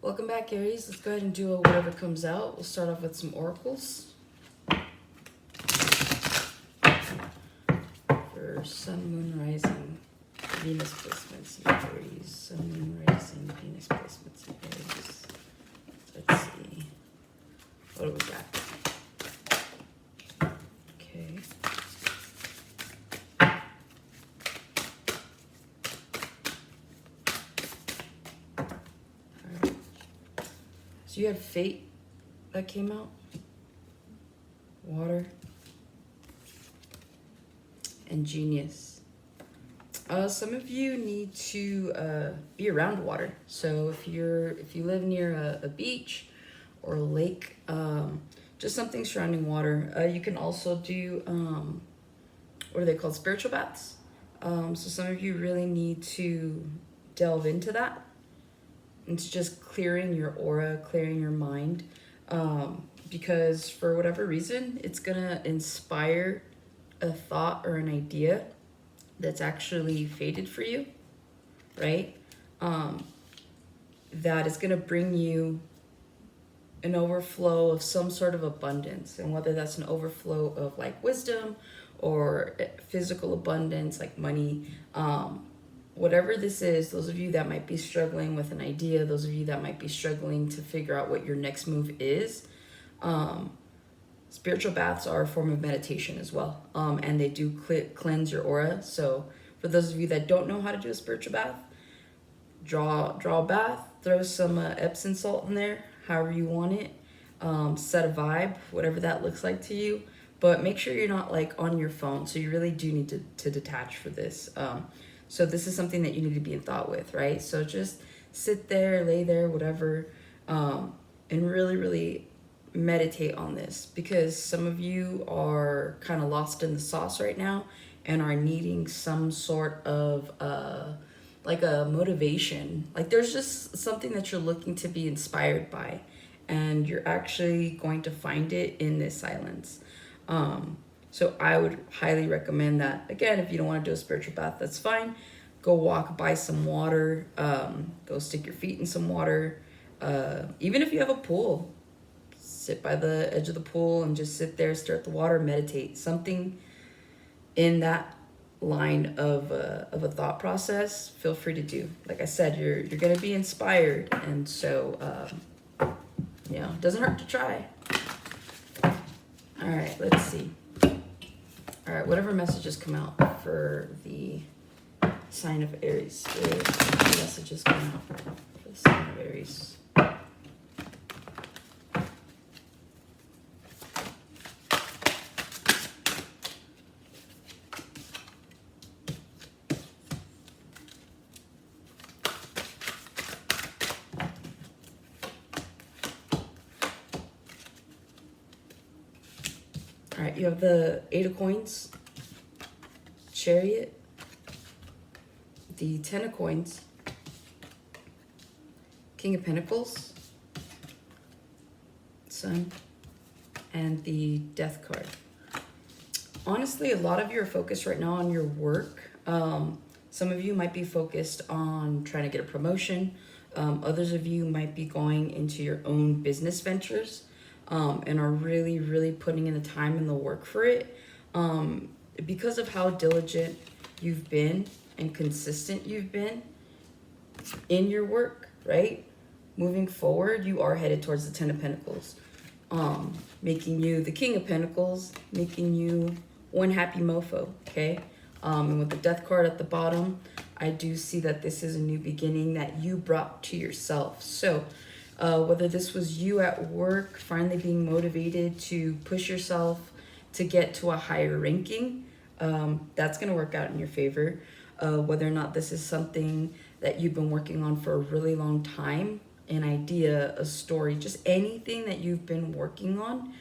Welcome back, Aries. Let's go ahead and do a whatever comes out. We'll start off with some oracles for Sun, Moon, Rising, Venus placements in Aries. Sun, Moon, Rising, Venus placements in Aries. Let's see. What do we got? Okay. Alright. So you had Fate that came out. Water. And Genius. Some of you need to be around water. So if you live near a beach or a lake, just something surrounding water. You can also do what are they called? Spiritual baths. So some of you really need to delve into that. It's just clearing your aura, clearing your mind, because for whatever reason, it's gonna inspire a thought or an idea that's actually fated for you, right? That is going to bring you an overflow of some sort of abundance, and whether that's an overflow of like wisdom or physical abundance like money, whatever this is, those of you that might be struggling with an idea, those of you that might be struggling to figure out what your next move is, spiritual baths are a form of meditation as well, and they do cleanse your aura. So for those of you that don't know how to do a spiritual bath, draw a bath, throw some Epsom salt in there, however you want it, set a vibe, whatever that looks like to you, but make sure you're not like on your phone. So you really do need to detach for this. So this is something that you need to be in thought with, right? So just sit there, lay there, whatever, and really meditate on this, because some of you are kind of lost in the sauce right now and are needing some sort of like a motivation. Like there's just something that you're looking to be inspired by, and you're actually going to find it in this silence. So I would highly recommend that. Again, if you don't want to do a spiritual bath, that's fine. Go walk by some water, go stick your feet in some water. Even if you have a pool, sit by the edge of the pool and just sit there, stare at the water, meditate. Something in that line of a thought process, feel free to do. Like I said, you're going to be inspired. And so, it doesn't hurt to try. All right, let's see. All right, whatever messages come out for the sign of Aries. What messages come out for the sign of Aries? All right, you have the Eight of Coins, Chariot, the Ten of Coins, King of Pentacles, Sun, and the Death card. Honestly, a lot of you are focused right now on your work. Some of you might be focused on trying to get a promotion. Others of you might be going into your own business ventures. And are really putting in the time and the work for it, because of how diligent you've been and consistent you've been in your work, right? Moving forward, you are headed towards the Ten of Pentacles, making you the King of Pentacles, making you one happy mofo, okay? And with the Death card at the bottom, I do see that this is a new beginning that you brought to yourself. So whether this was you at work finally being motivated to push yourself to get to a higher ranking, that's going to work out in your favor. Whether or not this is something that you've been working on for a really long time, an idea, a story, just anything that you've been working on,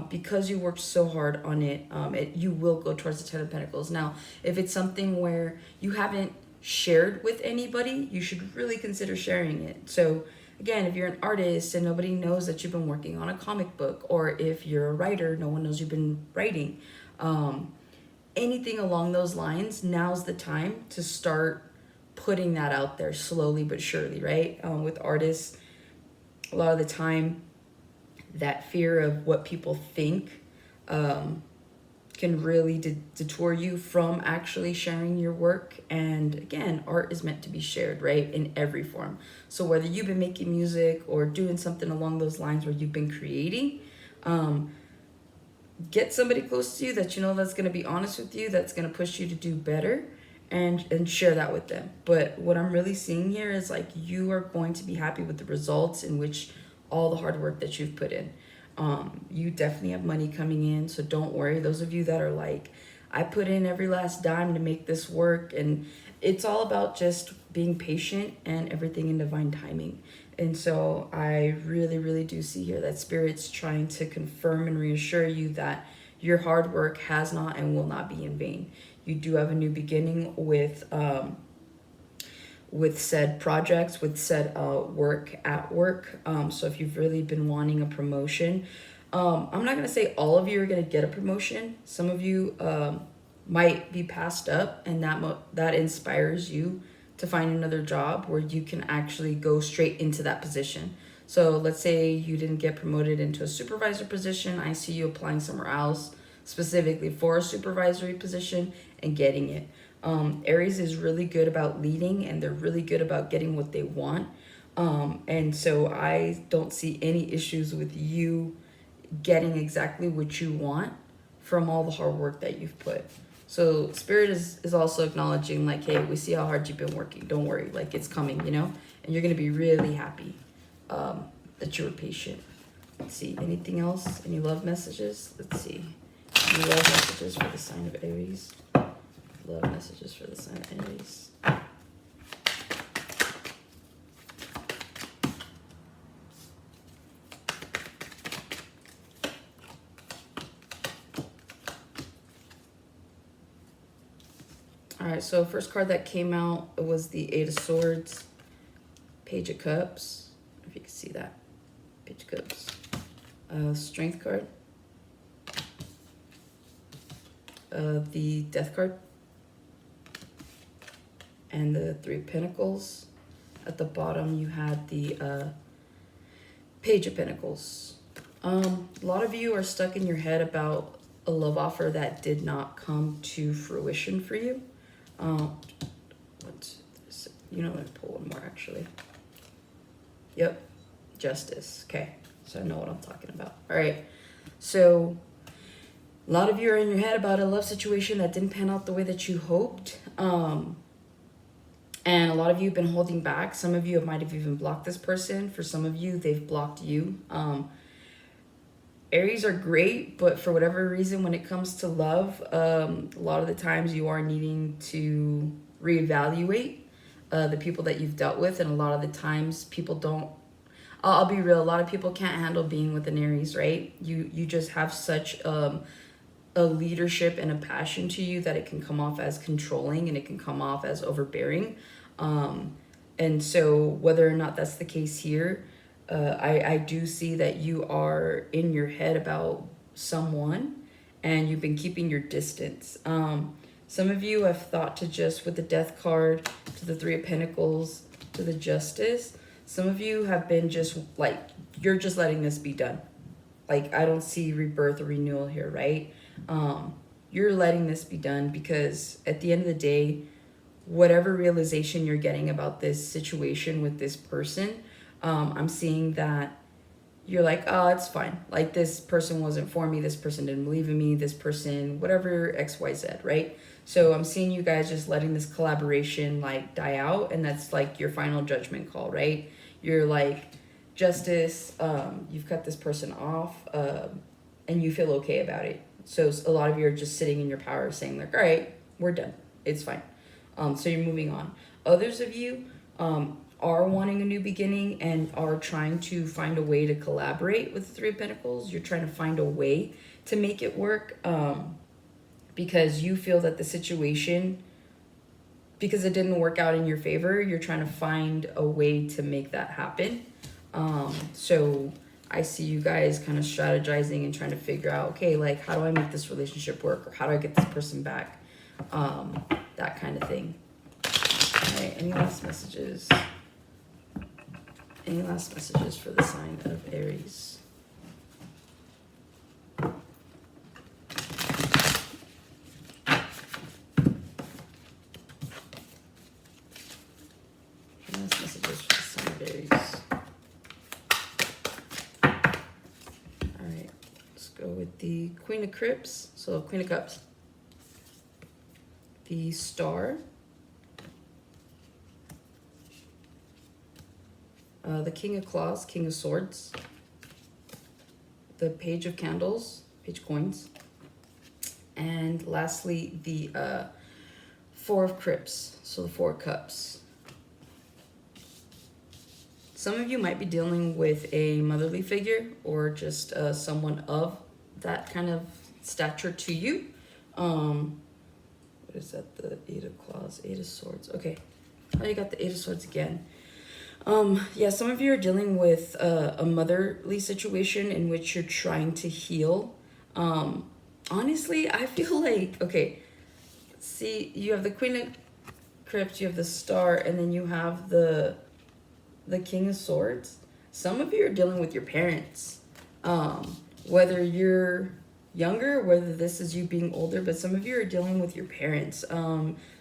because you worked so hard on it, you will go towards the Ten of Pentacles. Now, if it's something where you haven't shared with anybody, you should really consider sharing it. So again, if you're an artist and nobody knows that you've been working on a comic book, or if you're a writer, no one knows you've been writing, anything along those lines, now's the time to start putting that out there slowly but surely, right? With artists, A lot of the time, that fear of what people think can really detour you from actually sharing your work. And again, art is meant to be shared, right, in every form. So whether you've been making music or doing something along those lines where you've been creating, get somebody close to you that you know that's going to be honest with you, that's going to push you to do better, and share that with them. But what I'm really seeing here is like you are going to be happy with the results in which all the hard work that you've put in. You definitely have money coming in, so don't worry. Those of you that are like, I put in every last dime to make this work, and it's all about just being patient and everything in divine timing. And so I really, really do see here that Spirit's trying to confirm and reassure you that your hard work has not and will not be in vain. You do have a new beginning with said projects, with said work at work. So if you've really been wanting a promotion, I'm not going to say all of you are going to get a promotion. Some of you might be passed up, and that inspires you to find another job where you can actually go straight into that position. So let's say you didn't get promoted into a supervisor position. I see you applying somewhere else specifically for a supervisory position and getting it. Aries is really good about leading, and they're really good about getting what they want. And so I don't see any issues with you getting exactly what you want from all the hard work that you've put. So Spirit is also acknowledging like, hey, we see how hard you've been working. Don't worry, like it's coming, you know? And you're going to be really happy that you were patient. Let's see, anything else? Any love messages? Let's see. Any love messages for the sign of Aries? Love messages for the sign of Aries. All right, so first card that came out was the Eight of Swords, Page of Cups. If you can see that, Page of Cups. Strength card. The Death card. And the Three of Pentacles. At the bottom, you had the Page of Pentacles. A lot of you are stuck in your head about a love offer that did not come to fruition for you. You know, let me pull one more actually. Yep, Justice. Okay, so I know what I'm talking about. All right, so a lot of you are in your head about a love situation that didn't pan out the way that you hoped. And a lot of you have been holding back. Some of you might have even blocked this person. For some of you, they've blocked you. Aries are great, but for whatever reason, when it comes to love, a lot of the times you are needing to reevaluate the people that you've dealt with. And a lot of the times people don't, I'll be real, a lot of people can't handle being with an Aries, right? You just have such a leadership and a passion to you that it can come off as controlling and it can come off as overbearing. And so whether or not that's the case here, I do see that you are in your head about someone and you've been keeping your distance. Some of you have thought to just, with the Death card, to the Three of Pentacles, to the Justice, some of you have been just like, you're just letting this be done. Like, I don't see rebirth or renewal here, right? You're letting this be done because at the end of the day, whatever realization you're getting about this situation with this person, I'm seeing that you're like, oh, it's fine. Like, this person wasn't for me. This person didn't believe in me. This person, whatever, X, Y, Z, right? So I'm seeing you guys just letting this collaboration like die out. And that's like your final judgment call, right? You're like, Justice, you've cut this person off, and you feel okay about it. So a lot of you are just sitting in your power saying like, all right, we're done. It's fine. So you're moving on. Others of you are wanting a new beginning and are trying to find a way to collaborate with the Three of Pentacles. You're trying to find a way to make it work because you feel that the situation, because it didn't work out in your favor, you're trying to find a way to make that happen. So I see you guys kind of strategizing and trying to figure out, okay, like, how do I make this relationship work? Or how do I get this person back? That kind of thing. All right, any last messages? Any last messages for the sign of Aries? Last messages for the sign of Aries. Alright, let's go with the Queen of Cups. So Queen of Cups. The Star. The King of Claws, King of Swords. The Page of Candles, Page Coins. And lastly, the Four of Cups, so the Four of Cups. Some of you might be dealing with a motherly figure or just someone of that kind of stature to you. What is that? The Eight of Claws, Eight of Swords. Okay. Oh, you got the Eight of Swords again. Yeah, some of you are dealing with a motherly situation in which you're trying to heal. Honestly, I feel like, okay, see, you have the Queen of Cups, you have the Star, and then you have the King of Swords. Some of you are dealing with your parents. Whether you're younger, whether this is you being older, but some of you are dealing with your parents.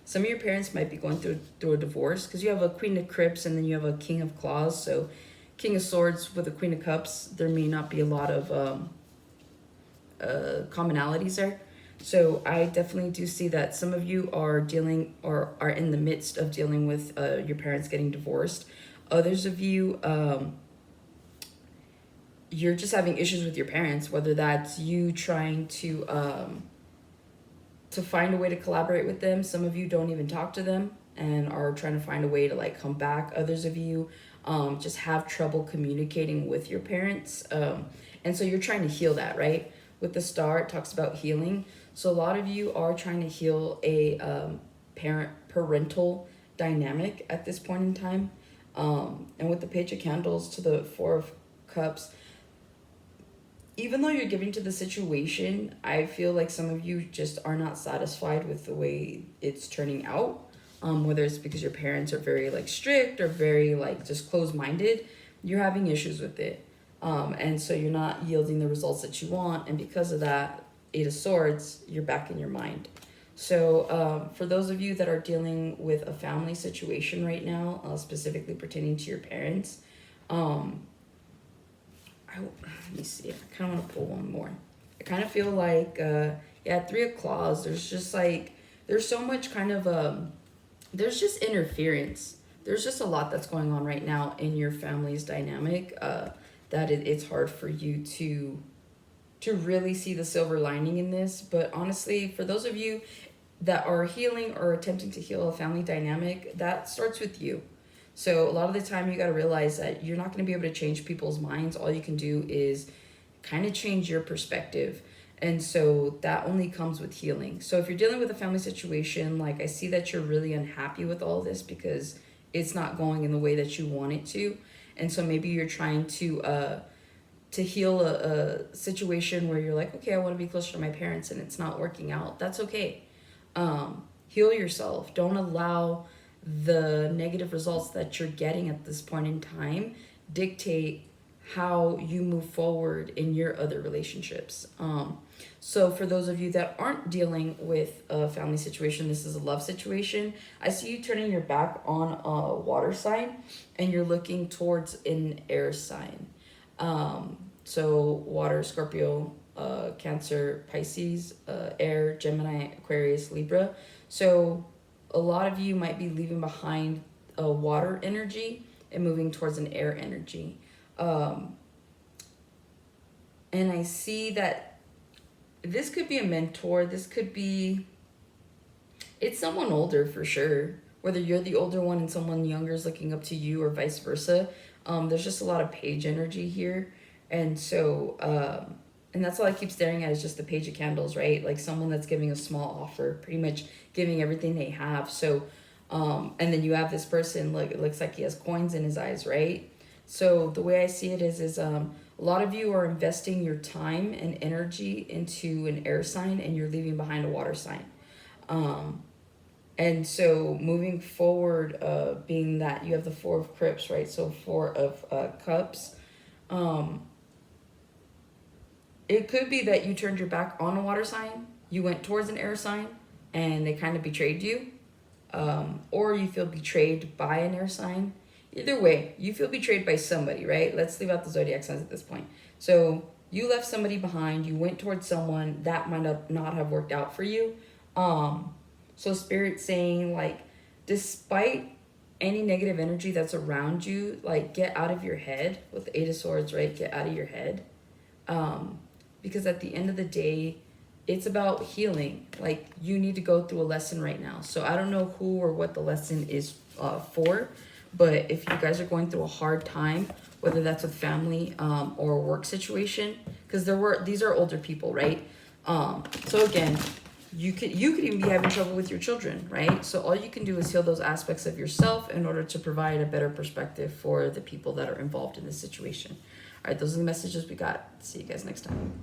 Some of your parents might be going through a divorce because you have a Queen of Cups and then you have a King of Claws. So King of Swords with a Queen of Cups, there may not be a lot of commonalities there. So I definitely do see that some of you are dealing or are in the midst of dealing with your parents getting divorced. Others of you, you're just having issues with your parents, whether that's you trying to find a way to collaborate with them. Some of you don't even talk to them and are trying to find a way to like come back. Others of you just have trouble communicating with your parents. And so you're trying to heal that, right? With the Star, it talks about healing. So a lot of you are trying to heal a parental dynamic at this point in time. And with the Page of Candles to the Four of Cups, even though you're giving to the situation, I feel like some of you just are not satisfied with the way it's turning out. Whether it's because your parents are very like strict or very like just closed-minded, you're having issues with it. And so you're not yielding the results that you want. And because of that, Eight of Swords, you're back in your mind. So for those of you that are dealing with a family situation right now, specifically pertaining to your parents, let me see. I kind of want to pull one more. I kind of feel like, yeah, Three of Claws. There's just like, there's so much kind of, there's just interference. There's just a lot that's going on right now in your family's dynamic that it's hard for you to really see the silver lining in this. But honestly, for those of you that are healing or attempting to heal a family dynamic, that starts with you. So a lot of the time you got to realize that you're not going to be able to change people's minds. All you can do is kind of change your perspective. And so that only comes with healing. So if you're dealing with a family situation, like I see that you're really unhappy with all this because it's not going in the way that you want it to. And so maybe you're trying to heal a situation where you're like, okay, I want to be closer to my parents and it's not working out. That's okay. Heal yourself. Don't allow the negative results that you're getting at this point in time dictate how you move forward in your other relationships. So for those of you that aren't dealing with a family situation, this is a love situation. I see you turning your back on a water sign and you're looking towards an air sign. So water, Scorpio, Cancer, Pisces, air, Gemini, Aquarius, Libra. So a lot of you might be leaving behind a water energy and moving towards an air energy. And I see that this could be a mentor. This could be, it's someone older for sure. Whether you're the older one and someone younger is looking up to you or vice versa. There's just a lot of page energy here. And so, and that's all I keep staring at is just the Page of Candles, right? Like someone that's giving a small offer, pretty much giving everything they have. So, and then you have this person, like it looks like he has coins in his eyes, right? So the way I see it is a lot of you are investing your time and energy into an air sign and you're leaving behind a water sign. And so moving forward, being that you have the Four of Cups, right? So Four of Cups. It could be that you turned your back on a water sign, you went towards an air sign, and they kind of betrayed you. Or you feel betrayed by an air sign. Either way, you feel betrayed by somebody, right? Let's leave out the zodiac signs at this point. So you left somebody behind, you went towards someone that might not have worked out for you. So Spirit saying, like, despite any negative energy that's around you, like, get out of your head with the Eight of Swords, right? Get out of your head. Because at the end of the day, it's about healing. Like, you need to go through a lesson right now. So I don't know who or what the lesson is for, but if you guys are going through a hard time, whether that's with family or a work situation, because these are older people, right? So again, you could even be having trouble with your children, right? So all you can do is heal those aspects of yourself in order to provide a better perspective for the people that are involved in this situation. All right, those are the messages we got. See you guys next time.